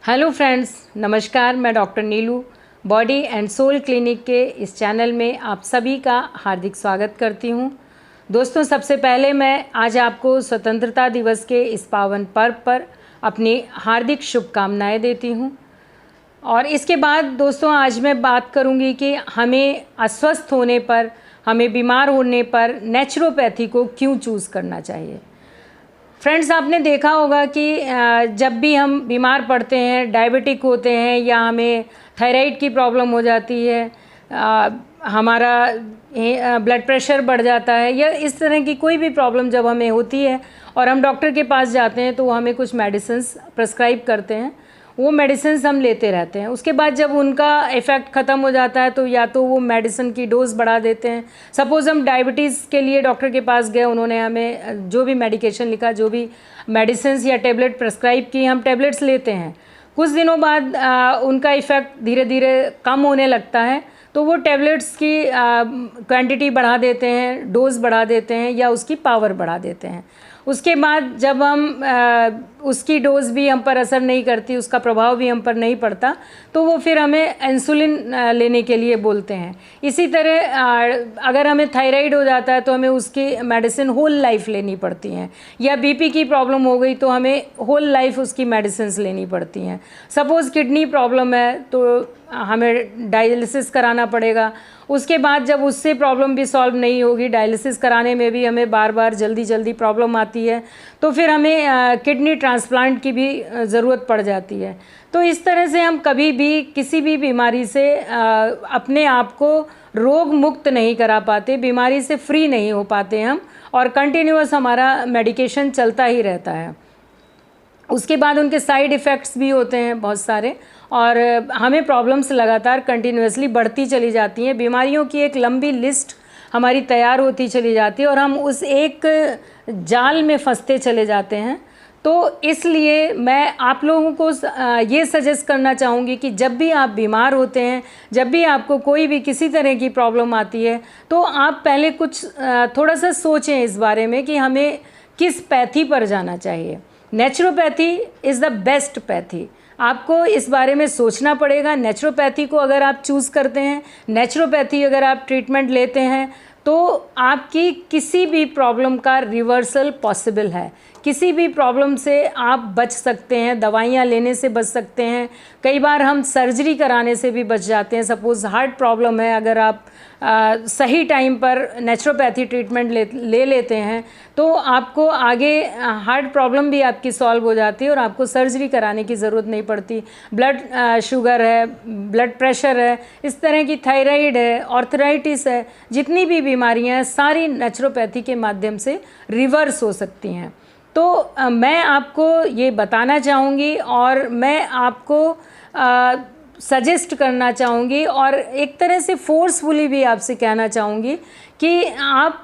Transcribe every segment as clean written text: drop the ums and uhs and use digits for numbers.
Hello friends, नमस्कार। मैं doctor Neelu body and soul clinic के इस चैनल में आप सभी का हार्दिक स्वागत करती हूं। दोस्तों, सबसे पहले मैं आज आपको स्वतंत्रता दिवस के इस पावन पर्व पर अपनी हार्दिक शुभकामनाएं देती हूं। और इसके बाद दोस्तों, आज मैं बात करूंगी कि हमें अस्वस्थ होने पर, हमें बीमार होने पर नेचुरोपैथी को क्यों चूज़ करना चाहिए। फ्रेंड्स, आपने देखा होगा कि जब भी हम बीमार पड़ते हैं, डायबिटिक होते हैं या हमें थायराइड की प्रॉब्लम हो जाती है, हमारा ब्लड प्रेशर बढ़ जाता है या इस तरह की कोई भी प्रॉब्लम जब हमें होती है और हम डॉक्टर के पास जाते हैं तो वो हमें कुछ मेडिसिन्स प्रेस्क्राइब करते हैं। वो मेडिसिन्स हम लेते रहते हैं। उसके बाद जब उनका इफ़ेक्ट ख़त्म हो जाता है तो या तो वो मेडिसिन की डोज बढ़ा देते हैं। सपोज़ हम डायबिटीज़ के लिए डॉक्टर के पास गए, उन्होंने हमें जो भी मेडिकेशन लिखा, जो भी मेडिसिन्स या टेबलेट प्रेस्क्राइब की, हम टेबलेट्स लेते हैं। कुछ दिनों बाद उनका इफ़ेक्ट धीरे धीरे कम होने लगता है तो वो टेबलेट्स की क्वांटिटी बढ़ा देते हैं, डोज बढ़ा देते हैं या उसकी पावर बढ़ा देते हैं। उसके बाद जब हम उसकी डोज़ भी हम पर असर नहीं करती, उसका प्रभाव भी हम पर नहीं पड़ता, तो वो फिर हमें इंसुलिन लेने के लिए बोलते हैं। इसी तरह अगर हमें थायराइड हो जाता है तो हमें उसकी मेडिसिन होल लाइफ लेनी पड़ती हैं, या बीपी की प्रॉब्लम हो गई तो हमें होल लाइफ उसकी मेडिसिन लेनी पड़ती हैं। सपोज़ किडनी प्रॉब्लम है तो हमें डायलिसिस कराना पड़ेगा। उसके बाद जब उससे प्रॉब्लम भी सॉल्व नहीं होगी, डायलिसिस कराने में भी हमें बार बार जल्दी प्रॉब्लम आती है, तो फिर हमें किडनी ट्रांसप्लांट की भी ज़रूरत पड़ जाती है। तो इस तरह से हम कभी भी किसी भी बीमारी से अपने आप को रोग मुक्त नहीं करा पाते, बीमारी से फ्री नहीं हो पाते हम, और कंटिन्यूअस हमारा मेडिकेशन चलता ही रहता है। उसके बाद उनके साइड इफ़ेक्ट्स भी होते हैं बहुत सारे, और हमें प्रॉब्लम्स लगातार कंटिन्यूअसली बढ़ती चली जाती हैं। बीमारियों की एक लंबी लिस्ट हमारी तैयार होती चली जाती है और हम उस एक जाल में फंसते चले जाते हैं। तो इसलिए मैं आप लोगों को ये सजेस्ट करना चाहूँगी कि जब भी आप बीमार होते हैं, जब भी आपको कोई भी किसी तरह की प्रॉब्लम आती है, तो आप पहले कुछ थोड़ा सा सोचें इस बारे में कि हमें किस पैथी पर जाना चाहिए। Naturopathy is the best pathy. आपको इस बारे में सोचना पड़ेगा। नेचुरोपैथी को अगर आप चूज़ करते हैं, नेचुरोपैथी अगर आप ट्रीटमेंट लेते हैं, तो आपकी किसी भी प्रॉब्लम का रिवर्सल पॉसिबल है। किसी भी प्रॉब्लम से आप बच सकते हैं, दवाइयाँ लेने से बच सकते हैं। कई बार हम सर्जरी कराने से भी बच जाते हैं। सपोज़ हार्ट प्रॉब्लम है, अगर आप सही टाइम पर नेचुरोपैथी ट्रीटमेंट ले लेते हैं तो आपको आगे हार्ट प्रॉब्लम भी आपकी सॉल्व हो जाती है और आपको सर्जरी कराने की ज़रूरत नहीं पड़ती। ब्लड शुगर है, ब्लड प्रेशर है, इस तरह की थायराइड है, आर्थराइटिस है, जितनी भी बीमारियां हैं सारी नेचुरोपैथी के माध्यम से रिवर्स हो सकती हैं। तो मैं आपको ये बताना चाहूँगी और मैं आपको सजेस्ट करना चाहूँगी और एक तरह से फोर्सफुली भी आपसे कहना चाहूँगी कि आप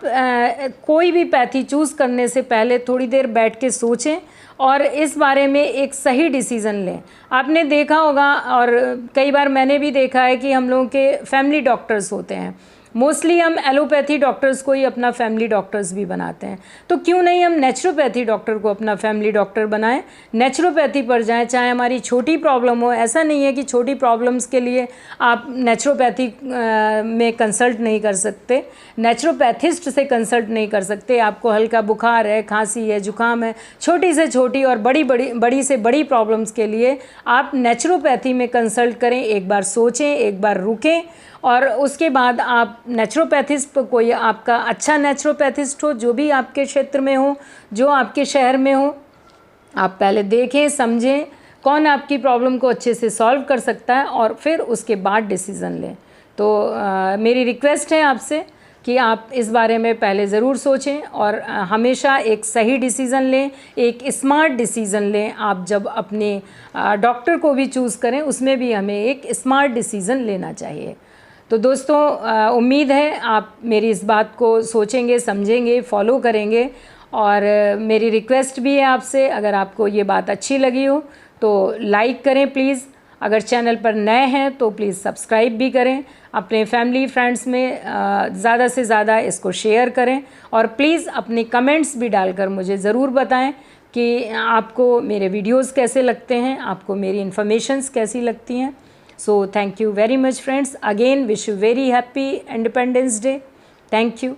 कोई भी पैथी चूज़ करने से पहले थोड़ी देर बैठ के सोचें और इस बारे में एक सही डिसीज़न लें। आपने देखा होगा, और कई बार मैंने भी देखा है कि हम लोगों के फैमिली डॉक्टर्स होते हैं, मोस्टली हम एलोपैथी डॉक्टर्स को ही अपना फैमिली डॉक्टर्स भी बनाते हैं। तो क्यों नहीं हम नेचुरोपैथी डॉक्टर को अपना फैमिली डॉक्टर बनाएं, नेचुरोपैथी पर जाएं। चाहे हमारी छोटी प्रॉब्लम हो, ऐसा नहीं है कि छोटी प्रॉब्लम्स के लिए आप नेचुरोपैथी में कंसल्ट नहीं कर सकते, नेचुरोपैथिस्ट से कंसल्ट नहीं कर सकते। आपको हल्का बुखार है, खांसी है, जुकाम है, छोटी से छोटी और बड़ी से बड़ी प्रॉब्लम्स के लिए आप नेचुरोपैथी में कंसल्ट करें। एक बार सोचें, एक बार रुकें और उसके बाद आप नेचुरोपैथिस्ट, कोई आपका अच्छा नेचुरोपैथिस्ट हो, जो भी आपके क्षेत्र में हो, जो आपके शहर में हो, आप पहले देखें, समझें कौन आपकी प्रॉब्लम को अच्छे से सॉल्व कर सकता है और फिर उसके बाद डिसीज़न लें। तो मेरी रिक्वेस्ट है आपसे कि आप इस बारे में पहले ज़रूर सोचें और हमेशा एक सही डिसीज़न लें, एक स्मार्ट डिसीज़न लें। आप जब अपने डॉक्टर को भी चूज़ करें, उसमें भी हमें एक स्मार्ट डिसीज़न लेना चाहिए। तो दोस्तों, उम्मीद है आप मेरी इस बात को सोचेंगे, समझेंगे, फॉलो करेंगे। और मेरी रिक्वेस्ट भी है आपसे, अगर आपको ये बात अच्छी लगी हो तो लाइक करें प्लीज़। अगर चैनल पर नए हैं तो प्लीज़ सब्सक्राइब भी करें। अपने फैमिली फ्रेंड्स में ज़्यादा से ज़्यादा इसको शेयर करें और प्लीज़ अपने कमेंट्स भी डालकर मुझे ज़रूर बताएं कि आपको मेरे वीडियोस कैसे लगते हैं, आपको मेरी इन्फॉर्मेशंस कैसी लगती हैं। So thank you very much friends, again wish you very happy independence day. Thank you.